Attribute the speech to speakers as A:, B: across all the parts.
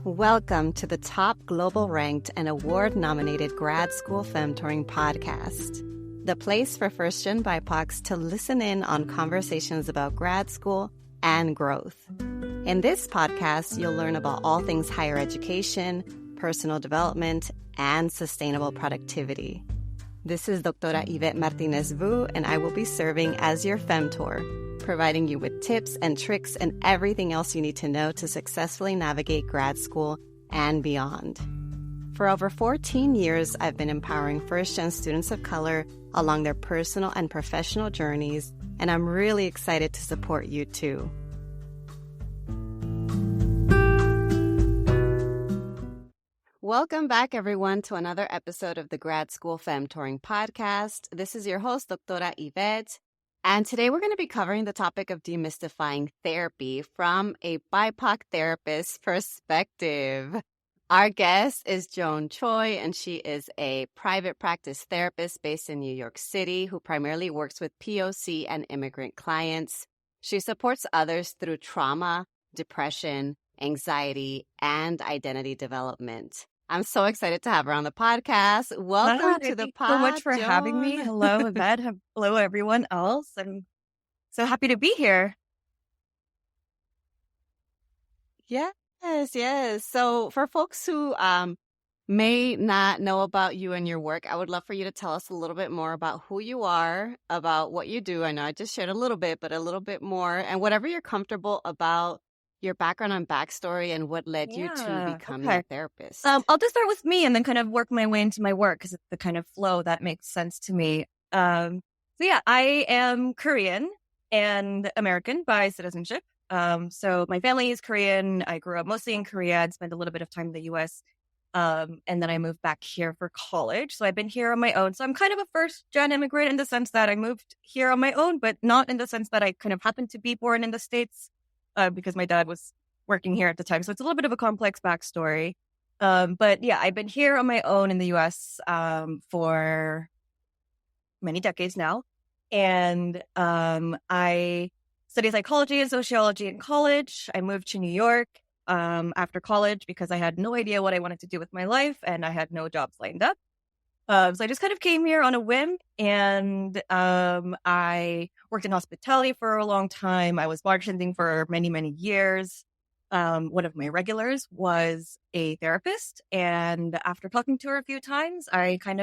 A: Welcome to the top global ranked and award-nominated grad school femtoring podcast, the place for first-gen BIPOCs to listen in on conversations about grad school and growth. In this podcast, you'll learn about all things higher education, personal development, and sustainable productivity. This is Doctora Yvette Martinez-Vu, and I will be serving as your femtor, providing you with tips and tricks and everything else you need to know to successfully navigate grad school and beyond. For over 14 years, I've been empowering first-gen students of color along their personal and professional journeys, and I'm really excited to support you too. Welcome back, everyone, to another episode of the Grad School Femtoring Podcast. This is your host, Doctora Yvette. And today we're going to be covering the topic of demystifying therapy from a BIPOC therapist perspective. Our guest is Joan Choi, and she is a private practice therapist based in New York City who primarily works with POC and immigrant clients. She supports others through trauma, depression, anxiety, and identity development. I'm so excited to have her on the podcast. Welcome to the pod,
B: so much for
A: Joan.
B: having me. Hello, Yvette. Hello, everyone else. I'm so happy to be here.
A: Yes. So for folks who may not know about you and your work, I would love for you to tell us a little bit more about who you are, about what you do. I know I just shared a little bit, but a little bit more, and whatever you're comfortable about your background and backstory and what led you to becoming a therapist.
B: I'll just start with me and then kind of work my way into my work because it's the kind of flow that makes sense to me. I am Korean and American by citizenship. So my family is Korean. I grew up mostly in Korea and spent a little bit of time in the U.S. And then I moved back here for college. So I've been here on my own. So I'm kind of a first-gen immigrant in the sense that I moved here on my own, but not in the sense that I kind of happened to be born in the States. Because my dad was working here at the time. So it's a little bit of a complex backstory. But yeah, I've been here on my own in the U.S. For many decades now. And I studied psychology and sociology in college. I moved to New York after college because I had no idea what I wanted to do with my life and I had no jobs lined up. So I just kind of came here on a whim, and I worked in hospitality for a long time. I was bartending for many, many years. One of my regulars was a therapist, and after talking to her a few times, I kind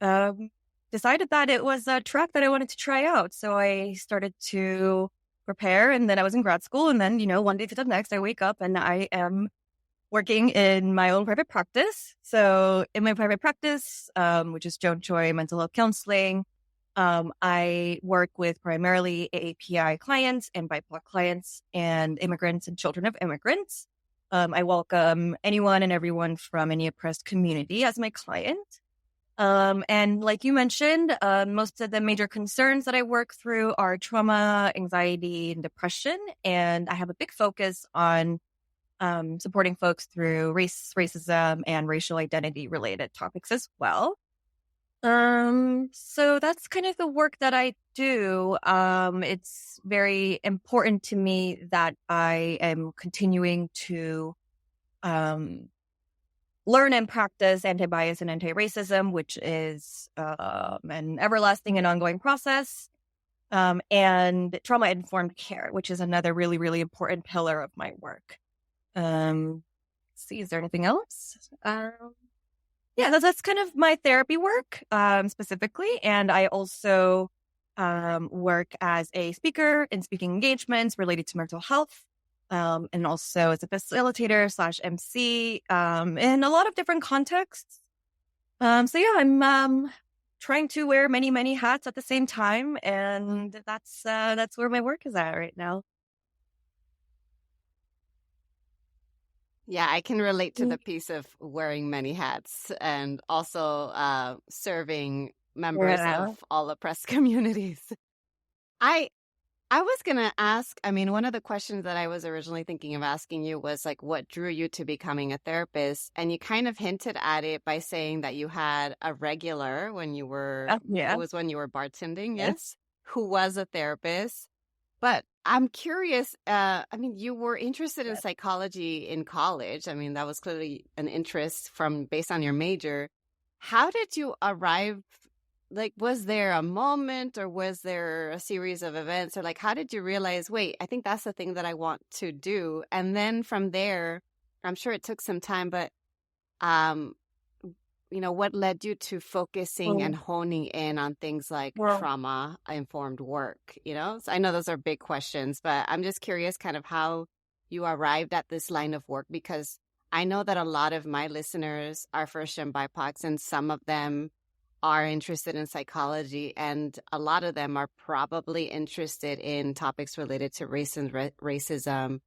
B: of decided that it was a track that I wanted to try out. So I started to prepare, and then I was in grad school, and then, one day to the next, I wake up and I am working in my own private practice. So in my private practice, which is Joan Choi Mental Health Counseling, I work with primarily AAPI clients and BIPOC clients and immigrants and children of immigrants. I welcome anyone and everyone from any oppressed community as my client. And like you mentioned, most of the major concerns that I work through are trauma, anxiety, and depression. And I have a big focus on supporting folks through racism, and racial identity related topics as well. So that's kind of the work that I do. It's very important to me that I am continuing to learn and practice anti-bias and anti-racism, which is an everlasting and ongoing process. And trauma-informed care, which is another really, really important pillar of my work. Let's see, is there anything else? That's kind of my therapy work, specifically. And I also work as a speaker in speaking engagements related to mental health, and also as a facilitator / MC in a lot of different contexts. I'm trying to wear many, many hats at the same time, and that's where my work is at right now.
A: Yeah, I can relate to the piece of wearing many hats and also serving members of all oppressed communities. I I was going to ask, I mean, one of the questions that I was originally thinking of asking you was like, what drew you to becoming a therapist? And you kind of hinted at it by saying that you had a regular when you were, it
B: Yeah.
A: was when you were bartending,
B: Yes.
A: yes, who was a therapist. But I'm curious, I mean, you were interested in
B: Yes.
A: psychology in college. I mean, that was clearly an interest from based on your major. How did you arrive? Like, was there a moment or was there a series of events or like, how did you realize, wait, I think that's the thing that I want to do? And then from there, I'm sure it took some time, but, um, what led you to focusing and
B: Well,
A: honing in on things like
B: well,
A: trauma informed work? So I know those are big questions, but I'm just curious kind of how you arrived at this line of work because I know that a lot of my listeners are first gen BIPOCs and some of them are interested in psychology, and a lot of them are probably interested in topics related to race and racism,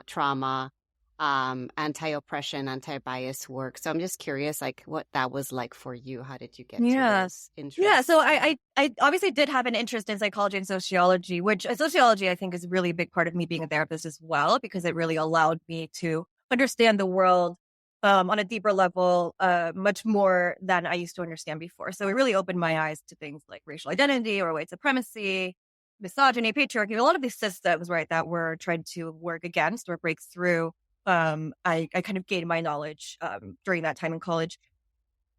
A: trauma, anti-oppression, anti-bias work. So I'm just curious, like, what that was like for you. How did you get to
B: yeah.
A: those
B: Yeah, so
A: interests?
B: I obviously did have an interest in psychology and sociology, which sociology I think is a really big part of me being a therapist as well, because it really allowed me to understand the world on a deeper level, much more than I used to understand before. So it really opened my eyes to things like racial identity or white supremacy, misogyny, patriarchy, a lot of these systems, right, that we're trying to work against or break through. I kind of gained my knowledge during that time in college.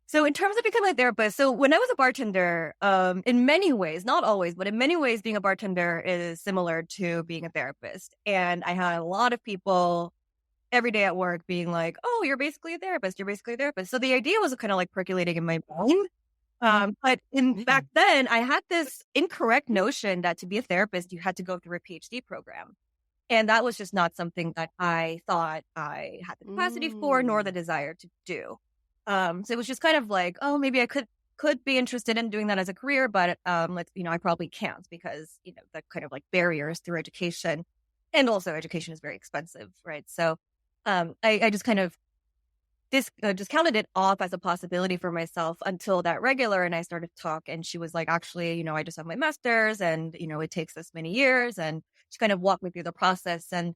B: So in terms of becoming a therapist, so when I was a bartender, in many ways, not always, but in many ways, being a bartender is similar to being a therapist. And I had a lot of people every day at work being like, "Oh, you're basically a therapist. You're basically a therapist." So the idea was kind of like percolating in my mind. But in
A: Yeah.
B: back then, I had this incorrect notion that to be a therapist, you had to go through a PhD program. And that was just not something that I thought I had the capacity for, nor the
A: Mm.
B: desire to do. So it was just kind of like, oh, maybe I could be interested in doing that as a career, but I probably can't because the kind of like barriers through education, and also education is very expensive, right? So I just kind of discounted it off as a possibility for myself until that regular and I started to talk, and she was like, actually, I just have my master's, and it takes this many years, and she kind of walked me through the process. And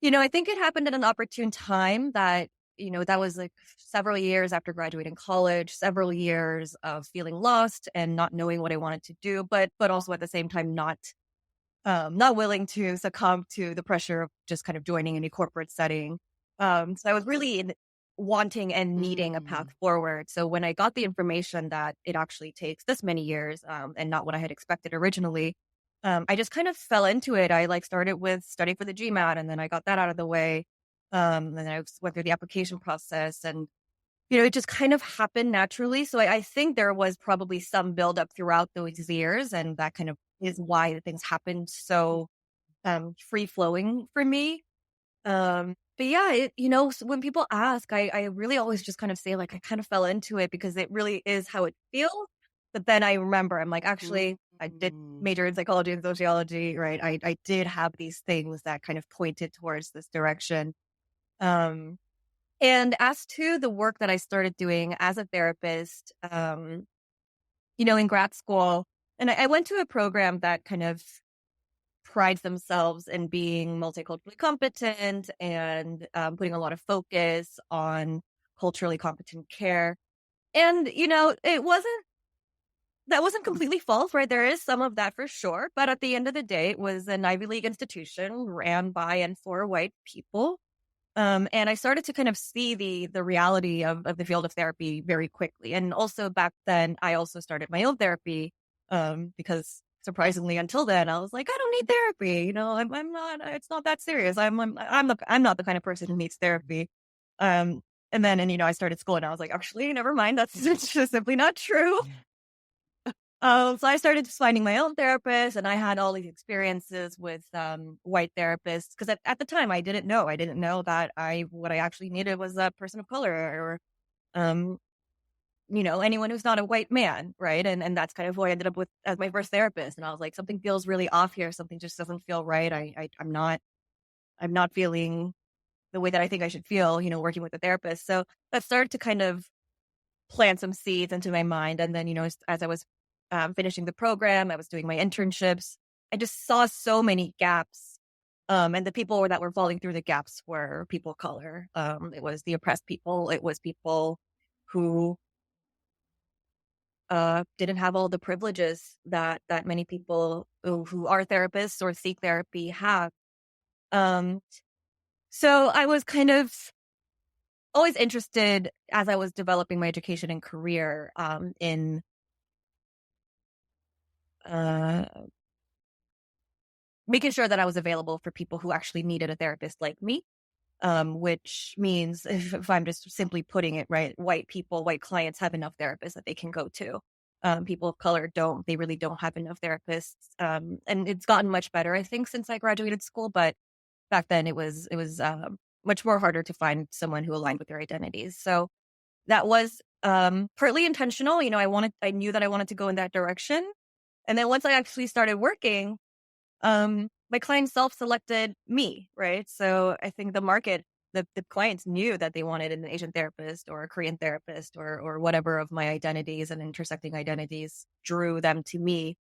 B: I think it happened at an opportune time that, that was like several years after graduating college, several years of feeling lost and not knowing what I wanted to do, but also at the same time not willing to succumb to the pressure of just kind of joining any corporate setting. So I was really wanting and needing a path
A: Mm.
B: forward. So when I got the information that it actually takes this many years, and not what I had expected originally, I just kind of fell into it. I like started with studying for the GMAT, and then I got that out of the way. Then I went through the application process, and it just kind of happened naturally. So I think there was probably some buildup throughout those years, and that kind of is why the things happened so free flowing for me. But yeah, so when people ask, I really always just kind of say like I kind of fell into it because it really is how it feels. But then I remember I'm like, actually, I did
A: Mm.
B: major in psychology and sociology, right? I did have these things that kind of pointed towards this direction. Um, and as to the work that I started doing as a therapist, in grad school, and I went to a program that kind of prides themselves in being multiculturally competent and putting a lot of focus on culturally competent care. And, that wasn't completely false, right? There is some of that for sure. But at the end of the day, it was an Ivy League institution ran by and for white people. And I started to kind of see the reality of the field of therapy very quickly. And also back then, I also started my own therapy because surprisingly, until then, I was like, I don't need therapy. I'm not. It's not that serious. I'm not the kind of person who needs therapy. And then I started school, and I was like, actually, never mind. That's it's just simply not true. So I started just finding my own therapist, and I had all these experiences with white therapists because at the time I didn't know. I didn't know that what I actually needed was a person of color or um, anyone who's not a white man, right? And that's kind of who I ended up with as my first therapist. And I was like, something feels really off here. Something just doesn't feel right. I'm not feeling the way that I think I should feel, working with a therapist. So that started to kind of plant some seeds into my mind. And then, as I was finishing the program, I was doing my internships. I just saw so many gaps. And the people that were falling through the gaps were people of color. It was the oppressed people. It was people who didn't have all the privileges that many people who are therapists or seek therapy have. Um, so I was kind of always interested as I was developing my education and career in uh, making sure that I was available for people who actually needed a therapist like me. Which means if I'm just simply putting it right, white people, white clients have enough therapists that they can go to. People of color don't, they really don't have enough therapists. And it's gotten much better, I think, since I graduated school. But back then it was much more harder to find someone who aligned with their identities. So that was partly intentional. I knew that I wanted to go in that direction. And then once I actually started working, my clients self-selected me, right? So I think the market, the clients knew that they wanted an Asian therapist or a Korean therapist or whatever of my identities and intersecting identities drew them to me.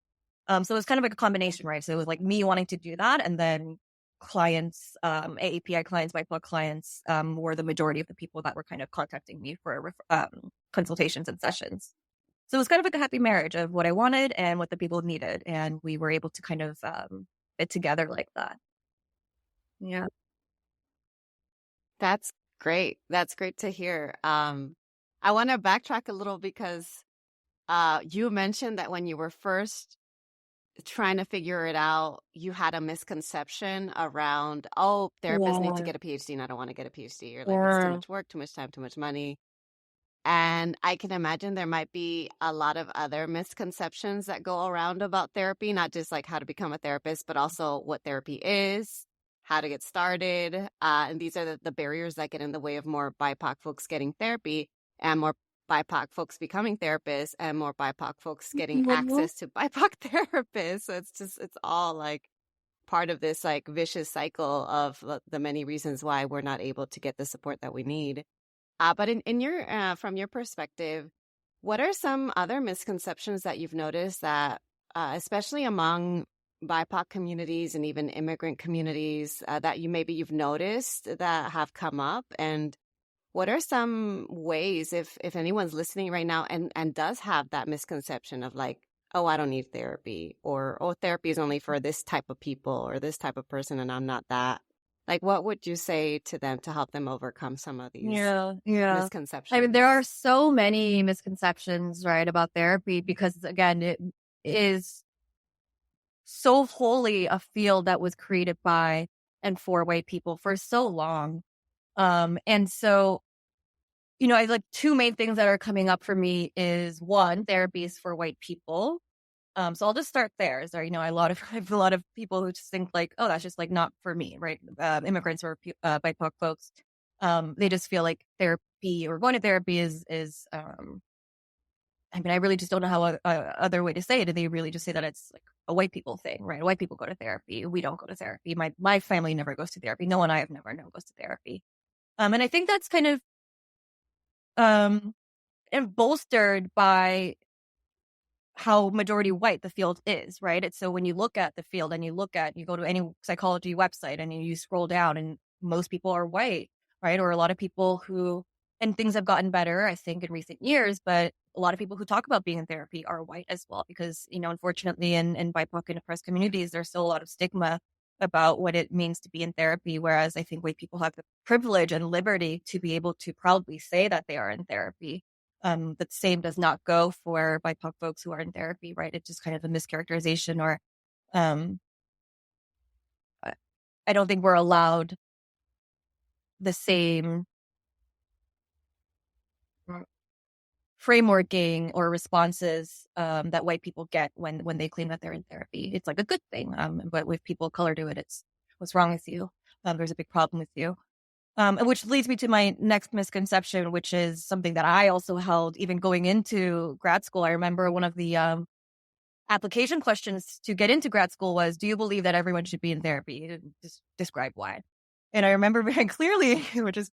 B: So it was kind of like a combination, right? So it was like me wanting to do that, and then clients, AAPI clients, BIPOC clients, were the majority of the people that were kind of contacting me for consultations and sessions. So it was kind of like a happy marriage of what I wanted and what the people needed. And we were able to kind of fit together like that. Yeah.
A: That's great. That's great to hear. I want to backtrack a little because you mentioned that when you were first trying to figure it out, you had a misconception around, oh, therapists need to
B: Yeah.
A: get a PhD and I don't want to get a PhD. You're like, it's too
B: Or,
A: much work, too much time, too much money. And I can imagine there might be a lot of other misconceptions that go around about therapy, not just like how to become a therapist, but also what therapy is, how to get started. And these are the barriers that get in the way of more BIPOC folks getting therapy and more BIPOC folks becoming therapists and more BIPOC folks getting access to BIPOC therapists. So it's all like part of this like vicious cycle of the many reasons why we're not able to get the support that we need. But in your from your perspective, what are some other misconceptions that you've noticed that, especially among BIPOC communities and even immigrant communities, that you've noticed that have come up? And what are some ways, if anyone's listening right now and does have that misconception of like, oh, I don't need therapy, or oh, therapy is only for this type of people or this type of person, and I'm not that. Like, what would you say to them to help them overcome some of these
B: yeah. I mean,
A: misconceptions?
B: there are so many misconceptions, right, about therapy because, again, it is so wholly a field that was created by and for white people for so long. And so, I like two main things that are coming up for me is one, therapy is for white people. So I'll just start there. So, I have a lot of people who just think like, oh, that's just like not for me, right? Immigrants or BIPOC folks, they just feel like therapy or going to therapy is I really just don't know how other way to say it. And they really just say that it's like a white people thing, right? White people go to therapy. We don't go to therapy. My family never goes to therapy. No one I have never known goes to therapy. And I think that's kind of and bolstered by how majority white the field is, right? It's so when you look at the field and you go to any psychology website and you scroll down and most people are white, right? Or a lot of people and things have gotten better, I think, in recent years, but a lot of people who talk about being in therapy are white as well, because, unfortunately in BIPOC and oppressed communities, there's still a lot of stigma about what it means to be in therapy. Whereas I think white people have the privilege and liberty to be able to proudly say that they are in therapy. The same does not go for BIPOC folks who are in therapy, right? It's just kind of a mischaracterization, or um, I don't think we're allowed the same frameworking or responses that white people get when they claim that they're in therapy. It's like a good thing, but if people of color do it, it's what's wrong with you? There's a big problem with you. Which leads me to my next misconception, which is something that I also held even going into grad school. I remember one of the application questions to get into grad school was, do you believe that everyone should be in therapy? Just describe why. And I remember very clearly, which is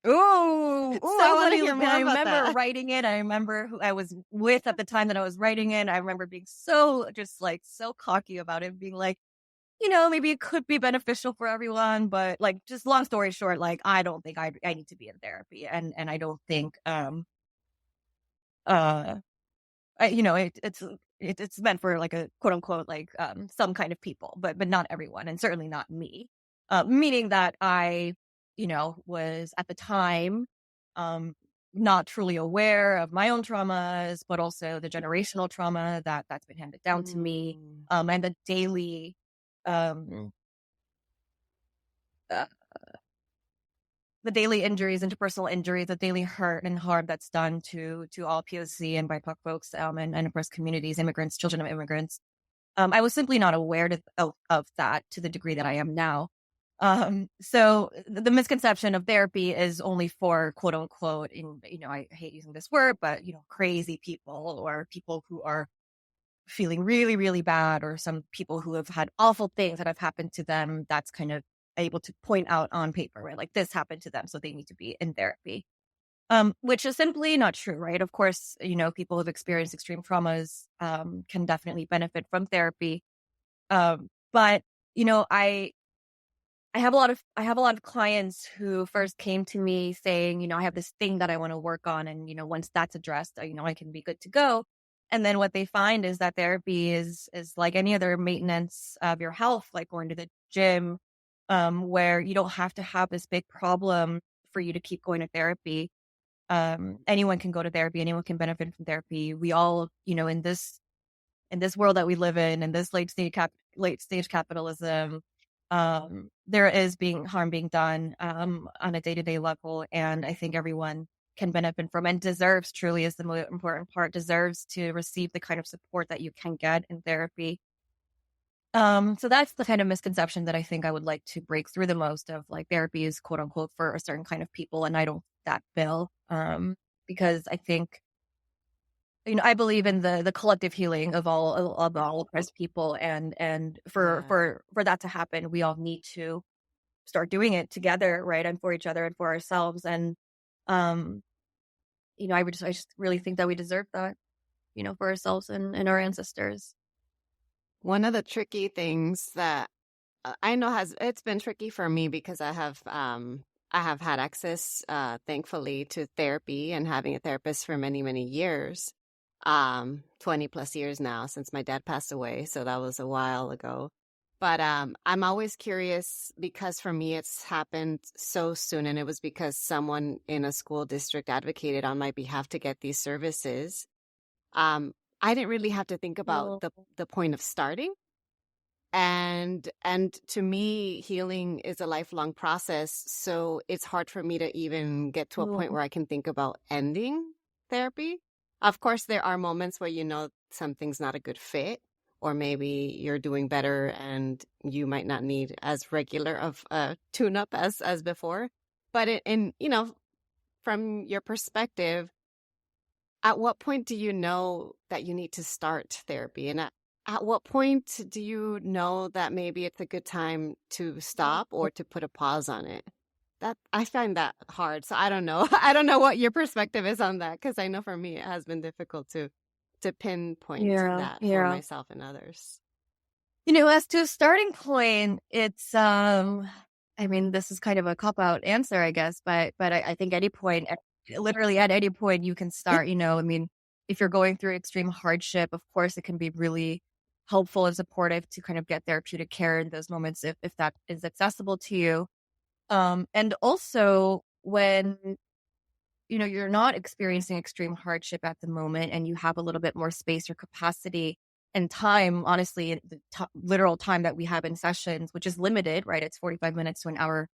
B: Ooh,
A: I want to hear more
B: I
A: about
B: remember
A: that.
B: writing it. I remember who I was with at the time that I was writing it. I remember being so just like so cocky about it, being like, maybe it could be beneficial for everyone, but like just long story short, like I don't think I need to be in therapy, and I don't think uh it's meant for like a quote unquote like some kind of people, but not everyone, and certainly not me. Meaning that I, was at the time um not truly aware of my own traumas, but also the generational trauma that's been handed down to me,
A: Mm.
B: and um uh, the daily injuries, interpersonal injuries, the daily hurt and harm that's done to all POC and BIPOC folks, and oppressed communities, immigrants, children of immigrants. I was simply not aware of that to the degree that I am now. So the misconception of therapy is only for quote unquote, I hate using this word, but crazy people or people who are feeling really, really bad, or some people who have had awful things that have happened to them. That's kind of able to point out on paper, right? Like this happened to them, so they need to be in therapy. Which is simply not true, right? Of course, people who've experienced extreme traumas can definitely benefit from therapy. But I have a lot of clients who first came to me saying, I have this thing that I want to work on, and once that's addressed, I can be good to go. And then what they find is that therapy is like any other maintenance of your health, like going to the gym, where you don't have to have this big problem for you to keep going to therapy. Anyone can go to therapy. Anyone can benefit from therapy. We all, in this world that we live in this late stage capitalism, there is harm being done on a day to day level, and I think everyone can benefit from and deserves, truly is the most important part, deserves to receive the kind of support that you can get in therapy. So that's the kind of misconception that I think I would like to break through the most, of like therapy is quote unquote for a certain kind of people, and I don't fit that bill. Because I think, I believe in the collective healing of all oppressed people, and
A: Yeah.
B: for that to happen, we all need to start doing it together, right? And for each other and for ourselves. And um, I just really think that we deserve that, for ourselves and our ancestors.
A: One of the tricky things that I know it's been tricky for me because I have had access, thankfully, to therapy and having a therapist for many, many years. 20 plus years now since my dad passed away, so that was a while ago. But I'm always curious because for me it's happened so soon, and it was because someone in a school district advocated on my behalf to get these services. Um, I didn't really have to think about
B: Oh,
A: the point of starting. And to me, healing is a lifelong process, so it's hard for me to even get to a point
B: oh,
A: where I can think about ending therapy. Of course, there are moments where something's not a good fit, or maybe you're doing better and you might not need as regular of a tune-up as before. But from your perspective, at what point do you know that you need to start therapy? And at what point do you know that maybe it's a good time to stop or to put a pause on it? That I find that hard. So I don't know. I don't know what your perspective is on that, because I know for me it has been difficult to pinpoint
B: yeah,
A: that for
B: yeah.
A: myself and others.
B: As to a starting point, it's I mean, this is kind of a cop out answer, I guess, but I think any point, literally at any point you can start, I mean, if you're going through extreme hardship, of course it can be really helpful and supportive to kind of get therapeutic care in those moments if that is accessible to you. And also when you're not experiencing extreme hardship at the moment and you have a little bit more space or capacity and time, honestly, the literal time that we have in sessions, which is limited, right? It's 45 minutes to an hour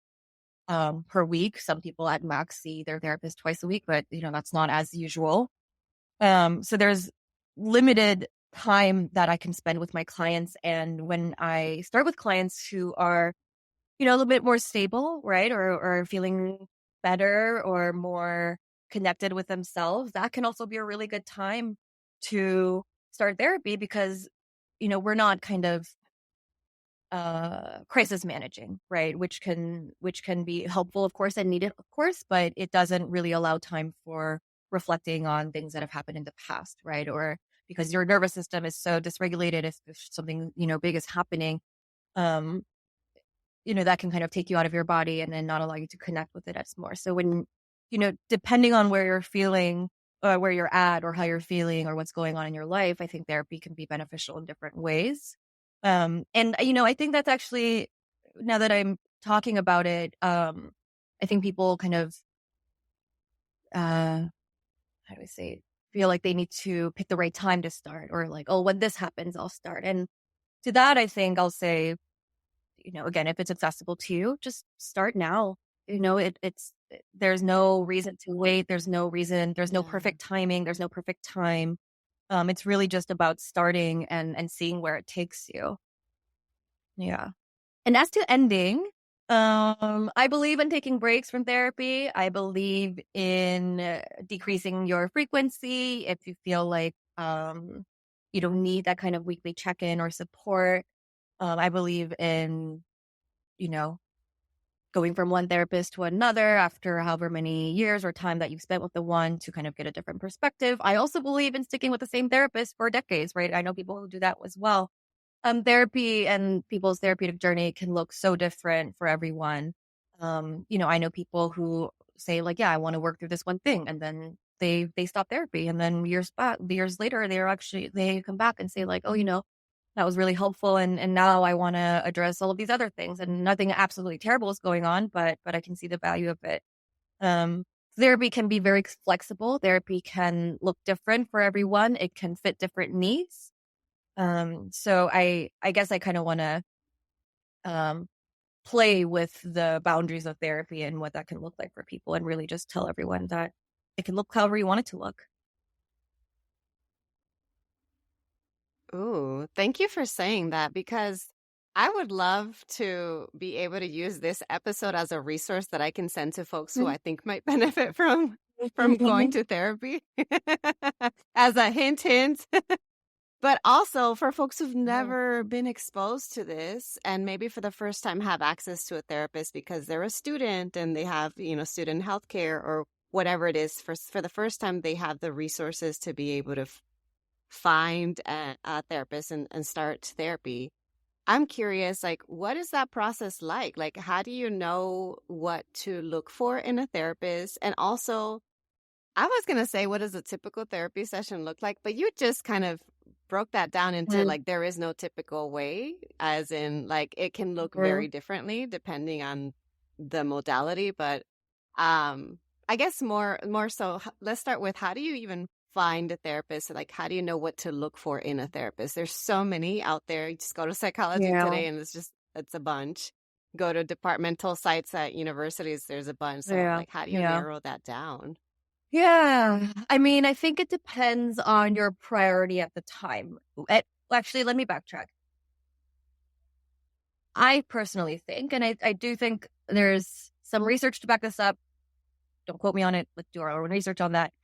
B: per week. Some people at max see their therapist twice a week, but that's not as usual. So there's limited time that I can spend with my clients. And when I start with clients who are a little bit more stable, right? Or feeling better or more connected with themselves, that can also be a really good time to start therapy because, we're not kind of crisis managing, right? Which can be helpful, of course, and needed, of course, but it doesn't really allow time for reflecting on things that have happened in the past, right? Or because your nervous system is so dysregulated, if something big is happening, um, that can kind of take you out of your body and then not allow you to connect with it as more. So when depending on where you're feeling, where you're at, or how you're feeling, or what's going on in your life, I think therapy can be beneficial in different ways. And I think that's actually, now that I'm talking about it, I think people kind of, how do I say it, feel like they need to pick the right time to start, or like, oh, when this happens, I'll start. And to that, I think I'll say, again, if it's accessible to you, just start now. There's no reason to wait. There's no reason. There's no perfect timing. There's no perfect time. It's really just about starting and seeing where it takes you. Yeah. And as to ending, I believe in taking breaks from therapy. I believe in decreasing your frequency if you feel like you don't need that kind of weekly check-in or support. I believe in, going from one therapist to another after however many years or time that you've spent with the one to kind of get a different perspective. I also believe in sticking with the same therapist for decades, right? I know people who do that as well. Therapy and people's therapeutic journey can look so different for everyone. I know people who say like, yeah, I want to work through this one thing, and then they stop therapy, and then years later, they come back and say like, oh, that was really helpful, and now I want to address all of these other things, and nothing absolutely terrible is going on, but I can see the value of it. Therapy can be very flexible. Therapy can look different for everyone. It can fit different needs. So I guess I kind of want to play with the boundaries of therapy and what that can look like for people, and really just tell everyone that it can look however you want it to look.
A: Ooh, thank you for saying that, because I would love to be able to use this episode as a resource that I can send to folks who I think might benefit from going to therapy. As a hint. But also for folks who've never been exposed to this, and maybe for the first time have access to a therapist because they're a student and they have, student healthcare or whatever it is. For the first time, they have the resources to be able to find a therapist and start therapy. I'm curious, like, what is that process like? Like, how do you know what to look for in a therapist? And also, I was going to say, what does a typical therapy session look like? But you just kind of broke that down into like, there is no typical way, as in like, it can look very differently depending on the modality. But I guess more so, let's start with, how do you even find a therapist? Like, how do you know what to look for in a therapist? There's so many out there. You just go to Psychology Today and it's a bunch. Go to departmental sites at universities, there's a bunch. So like, how do you narrow that down?
B: Yeah. I mean, I think it depends on your priority at the time. Actually, let me backtrack. I personally think, and I do think there's some research to back this up. Don't quote me on it. Let's do our own research on that.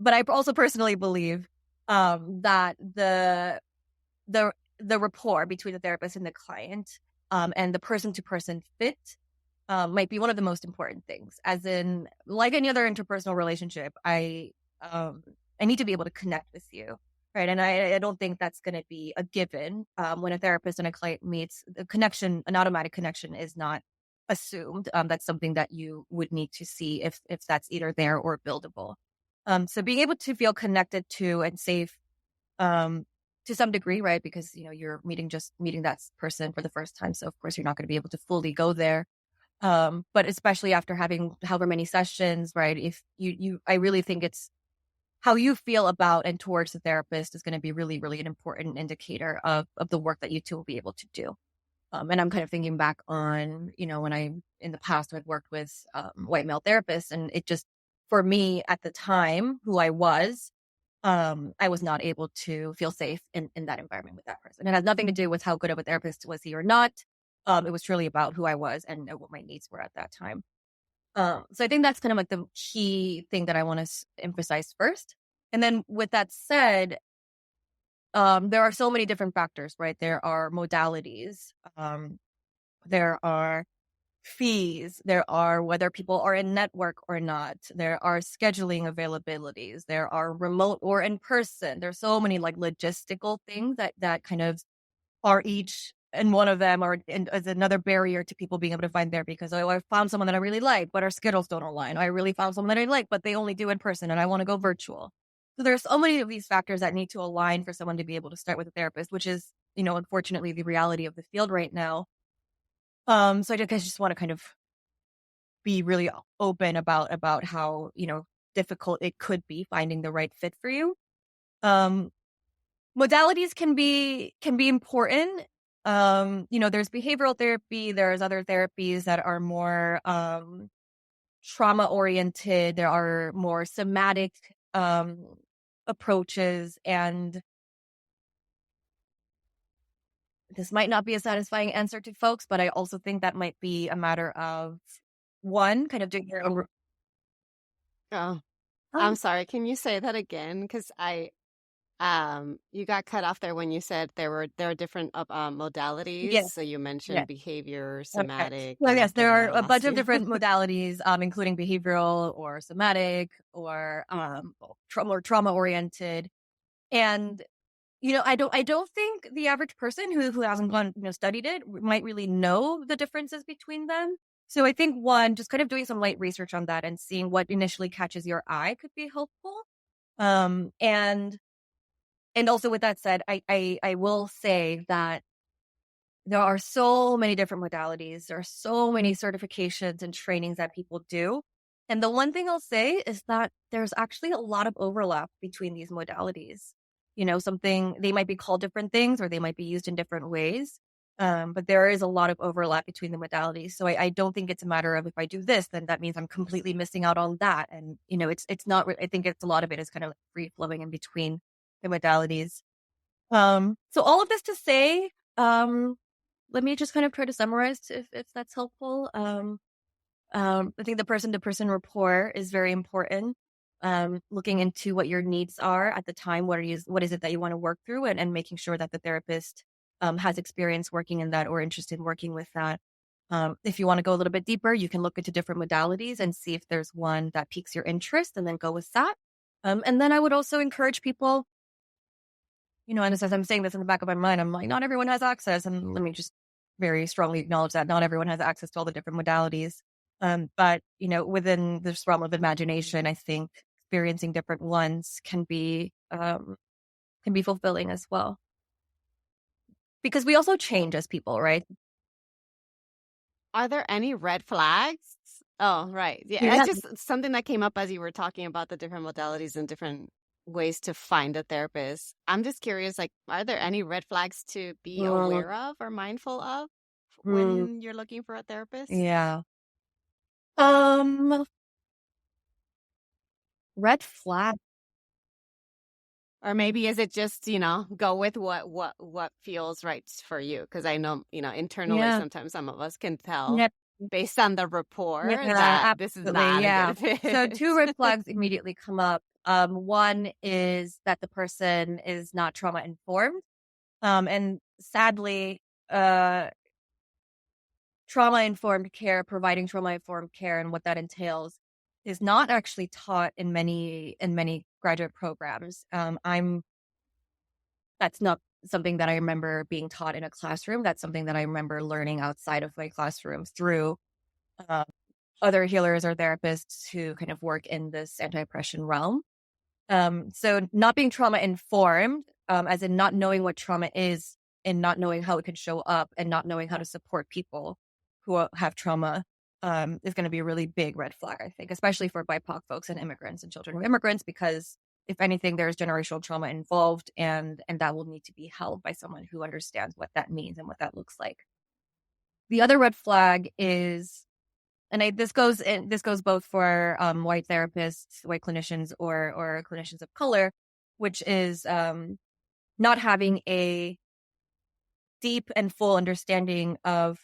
B: But I also personally believe that the rapport between the therapist and the client, and the person-to-person fit, might be one of the most important things. As in, like any other interpersonal relationship, I need to be able to connect with you, right? And I don't think that's going to be a given. When a therapist and a client meets, an automatic connection is not assumed. That's something that you would need to see if that's either there or buildable. So being able to feel connected to and safe, to some degree, right? Because you're meeting that person for the first time, so of course you're not going to be able to fully go there. But especially after having however many sessions, right? If I really think it's how you feel about and towards the therapist is going to be really, really an important indicator of the work that you two will be able to do. And I'm kind of thinking back on, when I, in the past, had worked with white male therapists, and it just, for me at the time, who I was not able to feel safe in that environment with that person. It had nothing to do with how good of a therapist was he or not. It was truly about who I was and what my needs were at that time. So I think that's kind of like the key thing that I want to emphasize first. And then with that said, there are so many different factors, right? There are modalities, there are fees, there are whether people are in network or not, there are scheduling availabilities, there are remote or in person. There's so many like logistical things that kind of are each, and one of them is another barrier to people being able to find therapy, because I found someone that I really like, but our schedules don't align. I really found someone that I like, but they only do in person and I want to go virtual. So there's so many of these factors that need to align for someone to be able to start with a therapist, which is, unfortunately the reality of the field right now. So I just want to kind of be really open about how, difficult it could be finding the right fit for you. Modalities can be important. There's behavioral therapy, there's other therapies that are more trauma oriented, there are more somatic approaches, and this might not be a satisfying answer to folks, but I also think that might be a matter of one, kind of doing your own.
A: Oh, I'm sorry. Can you say that again? Because you got cut off there when you said there are different modalities.
B: Yes.
A: So you
B: Yes.
A: mentioned behavior,
B: Okay.
A: somatic,
B: So
A: and
B: yes,
A: after
B: there
A: that
B: are
A: I
B: a bunch
A: lost
B: of
A: you.
B: different modalities, including behavioral or somatic or trauma oriented. And I don't think the average person who hasn't gone studied it might really know the differences between them. So I think one, just kind of doing some light research on that and seeing what initially catches your eye could be helpful. And also with that said, I will say that there are so many different modalities. There are so many certifications and trainings that people do. And the one thing I'll say is that there's actually a lot of overlap between these modalities. Something, they might be called different things or they might be used in different ways. But there is a lot of overlap between the modalities. So I don't think it's a matter of, if I do this, then that means I'm completely missing out on that. And, it's not, I think it's a lot of it is kind of like free flowing in between the modalities. So all of this to say, let me just kind of try to summarize if that's helpful. I think the person-to-person rapport is very important. Looking into what your needs are at the time, what is it that you want to work through, and making sure that the therapist has experience working in that or interested in working with that. If you want to go a little bit deeper, you can look into different modalities and see if there's one that piques your interest, and then go with that. And then I would also encourage people, and as I'm saying this in the back of my mind, I'm like, not everyone has access. And let me just very strongly acknowledge that not everyone has access to all the different modalities. But, within this realm of imagination, I think experiencing different ones can be fulfilling as well. Because we also change as people, right?
A: Are there any red flags? Oh, right. Yeah,
B: Yeah.
A: that's just something that came up as you were talking about the different modalities and different ways to find a therapist. I'm just curious, like, are there any red flags to be
B: Mm,
A: aware of or mindful of
B: mm,
A: when you're looking for a therapist?
B: yeah. Um, red flag.
A: Or maybe is it just, go with what feels right for you? Because I know, internally
B: Yeah.
A: sometimes some of us can tell
B: Yep.
A: based on the rapport
B: Yeah,
A: that this is
B: absolutely.
A: not a
B: Yeah.
A: good
B: So
A: fit.
B: two red flags immediately come up. One is that the person is not trauma informed. And sadly, providing trauma informed care and what that entails is not actually taught in many graduate programs. That's not something that I remember being taught in a classroom. That's something that I remember learning outside of my classroom through uh, other healers or therapists who kind of work in this anti-oppression realm. So not being trauma informed, as in not knowing what trauma is and not knowing how it could show up and not knowing how to support people who have trauma, is going to be a really big red flag, I think, especially for BIPOC folks and immigrants and children of immigrants, because if anything, there's generational trauma involved, and that will need to be held by someone who understands what that means and what that looks like. The other red flag is, and this goes both for white therapists, white clinicians, or clinicians of color, which is not having a deep and full understanding of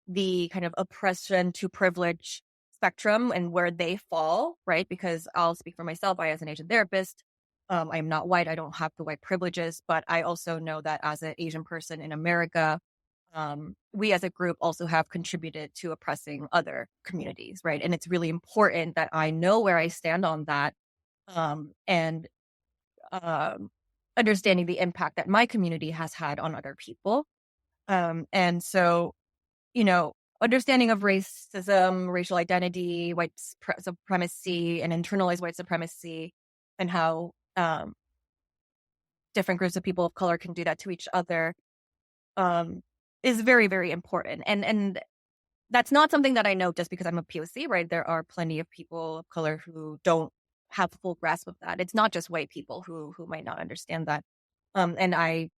B: the kind of oppression to privilege spectrum and where they fall, right? Because I'll speak for myself. I, as an Asian therapist, I'm not white. I don't have the white privileges, but I also know that as an Asian person in America, we as a group also have contributed to oppressing other communities, right? And it's really important that I know where I stand on that, and um, understanding the impact that my community has had on other people. And so, understanding of racism, racial identity, supremacy, and internalized white supremacy, and how different groups of people of color can do that to each other, is very, very important. And that's not something that I know just because I'm a POC, right? There are plenty of people of color who don't have full grasp of that. It's not just white people who might not understand that. And I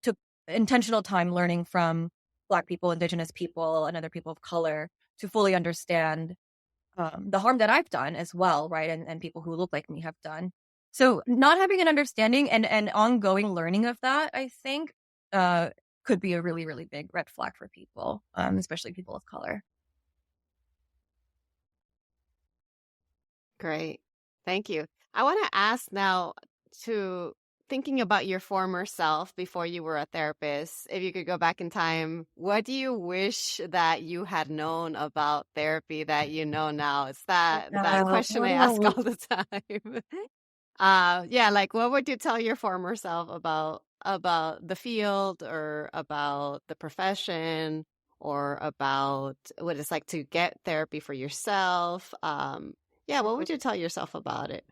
B: took intentional time learning from Black people, Indigenous people, and other people of color to fully understand the harm that I've done as well, right? And people who look like me have done. So not having an understanding and ongoing learning of that, I think, could be a really, really big red flag for people, especially people of color.
A: Great. Thank you. I want to ask now, to thinking about your former self before you were a therapist, if you could go back in time, what do you wish that you had known about therapy that you know now? It's that question I ask all the time. Yeah, like what would you tell your former self about the field, or about the profession, or about what it's like to get therapy for yourself? Yeah, what would you tell yourself about it?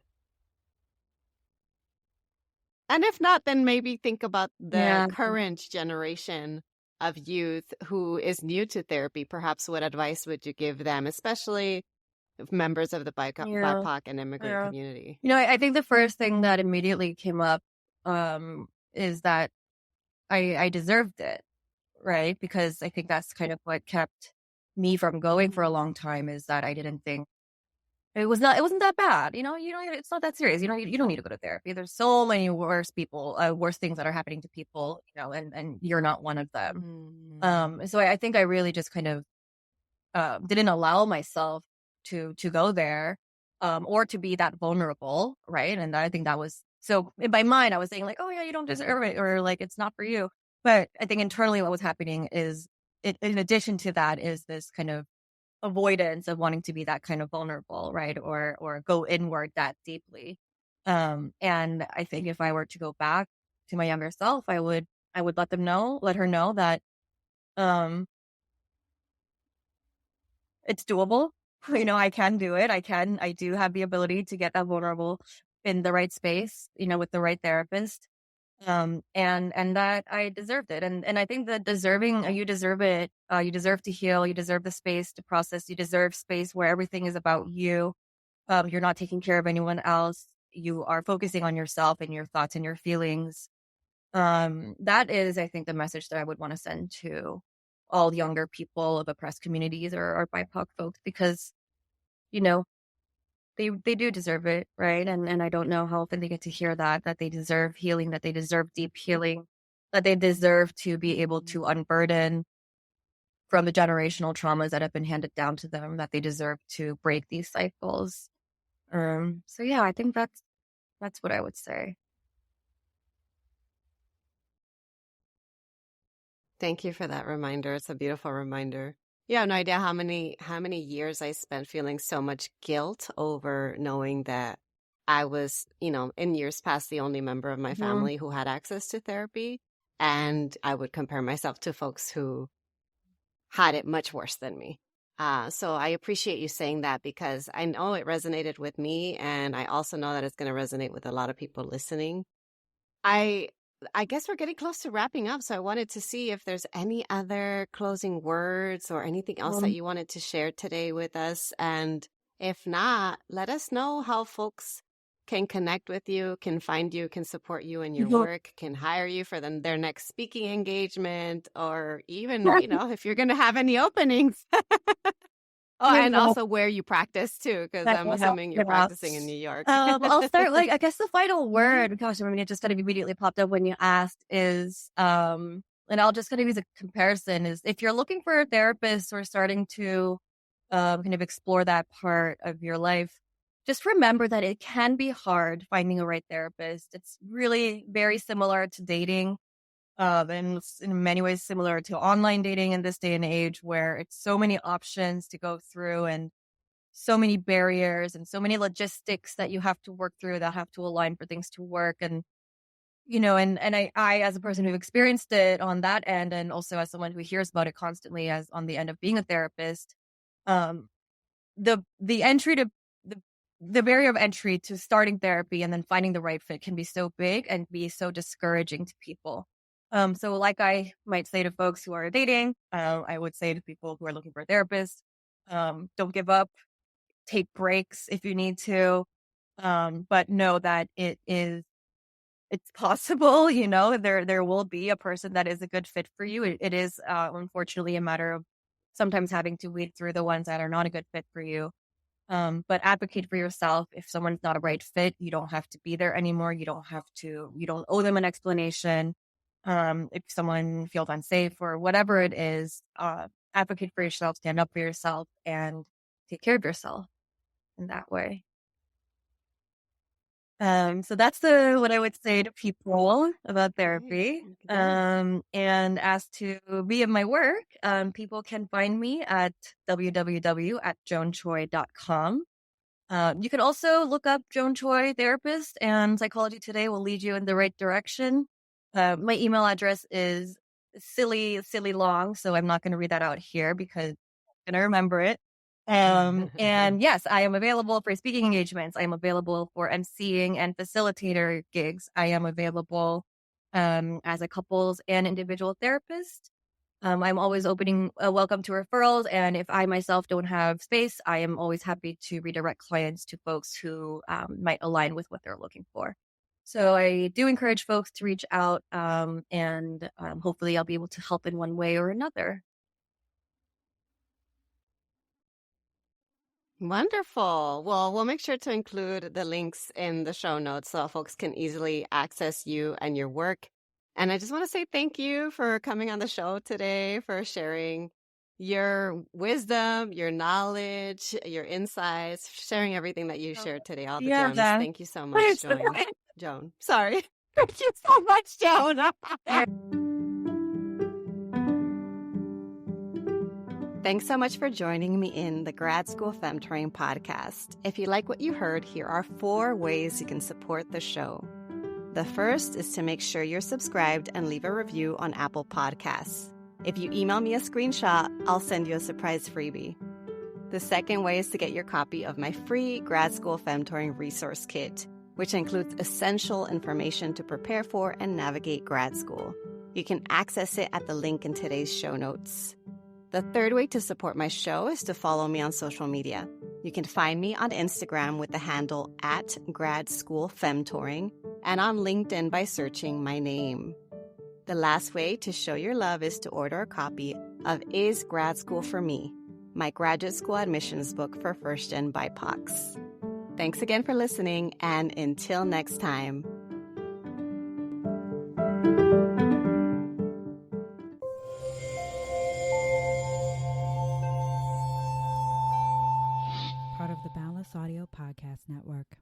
A: And if not, then maybe think about the current generation of youth who is new to therapy. Perhaps what advice would you give them, especially members of the BIPOC and immigrant community?
B: I think the first thing that immediately came up is that I deserved it, right? Because I think that's kind of what kept me from going for a long time, is that I didn't think it wasn't that bad. It's not that serious. You don't need to go to therapy. There's so many worse things that are happening to people, and you're not one of them. So I think I really just kind of didn't allow myself to go there, or to be that vulnerable, right? And I think that was, so in my mind, I was saying like, oh yeah, you don't deserve it, or like it's not for you. But I think internally what was happening is, in addition to that, is this kind of avoidance of wanting to be that kind of vulnerable, right? Or go inward that deeply. And I think if I were to go back to my younger self, I would let her know that it's doable. I can do it. I do have the ability to get that vulnerable in the right space, with the right therapist. And that I deserved it. And I think that you deserve it. You deserve to heal. You deserve the space to process. You deserve space where everything is about you. You're not taking care of anyone else. You are focusing on yourself and your thoughts and your feelings. That is, I think, the message that I would want to send to all younger people of oppressed communities, or BIPOC folks, because, they do deserve it, right? And I don't know how often they get to hear that they deserve healing, that they deserve deep healing, that they deserve to be able to unburden from the generational traumas that have been handed down to them, that they deserve to break these cycles. So yeah, I think that's what I would say.
A: Thank you for that reminder. It's a beautiful reminder. You have no idea how many years I spent feeling so much guilt over knowing that I was, in years past, the only member of my family who had access to therapy. And I would compare myself to folks who had it much worse than me. So I appreciate you saying that, because I know it resonated with me, and I also know that it's going to resonate with a lot of people listening. I guess we're getting close to wrapping up, so I wanted to see if there's any other closing words or anything else that you wanted to share today with us. And if not, let us know how folks can connect with you, can find you, can support you in your work, can hire you for their next speaking engagement, or even, if you're going to have any openings. And also where you practice too, because I'm assuming you're practicing in New York.
B: I'll start, I guess the final word, gosh, it just kind of immediately popped up when you asked, is, and I'll just kind of use a comparison, is if you're looking for a therapist or starting to kind of explore that part of your life, just remember that it can be hard finding a right therapist. It's really very similar to dating. And it's in many ways similar to online dating in this day and age, where it's so many options to go through and so many barriers and so many logistics that you have to work through that have to align for things to work. And, I, as a person who experienced it on that end, and also as someone who hears about it constantly as on the end of being a therapist, um, the entry to the barrier of entry to starting therapy and then finding the right fit can be so big and be so discouraging to people. So like I might say to folks who are dating, I would say to people who are looking for a therapist, don't give up, take breaks if you need to. But know that it's possible, there will be a person that is a good fit for you. It is, unfortunately, a matter of sometimes having to weed through the ones that are not a good fit for you. But advocate for yourself. If someone's not a right fit, you don't have to be there anymore. You don't owe them an explanation. If someone feels unsafe or whatever it is, advocate for yourself, stand up for yourself, and take care of yourself in that way. So that's what I would say to people about therapy. And as to me and my work, people can find me at www.joanchoi.com. You can also look up Joan Choi Therapist, and Psychology Today will lead you in the right direction. My email address is silly long, so I'm not going to read that out here because I'm going to remember it. And yes, I am available for speaking engagements. I am available for emceeing and facilitator gigs. I am available as a couples and individual therapist. I'm always welcome to referrals. And if I myself don't have space, I am always happy to redirect clients to folks who might align with what they're looking for. So I do encourage folks to reach out, and hopefully I'll be able to help in one way or another.
A: Wonderful. Well, we'll make sure to include the links in the show notes so folks can easily access you and your work. And I just want to say thank you for coming on the show today, for sharing your wisdom, your knowledge, your insights, sharing everything that you shared today, all the gems. Thank you so much, Joan. Sorry. Thank you so much, Joan. Thanks so much for joining me in the Grad School Femtoring podcast. If you like what you heard, here are 4 ways you can support the show. The first is to make sure you're subscribed and leave a review on Apple Podcasts. If you email me a screenshot, I'll send you a surprise freebie. The second way is to get your copy of my free Grad School Femtoring resource kit, which includes essential information to prepare for and navigate grad school. You can access it at the link in today's show notes. The third way to support my show is to follow me on social media. You can find me on Instagram with the handle @GradSchoolFemtoring and on LinkedIn by searching my name. The last way to show your love is to order a copy of Is Grad School for Me, my graduate school admissions book for first-gen BIPOCs. Thanks again for listening, and until next time.
C: Part of the Boundless Audio Podcast Network.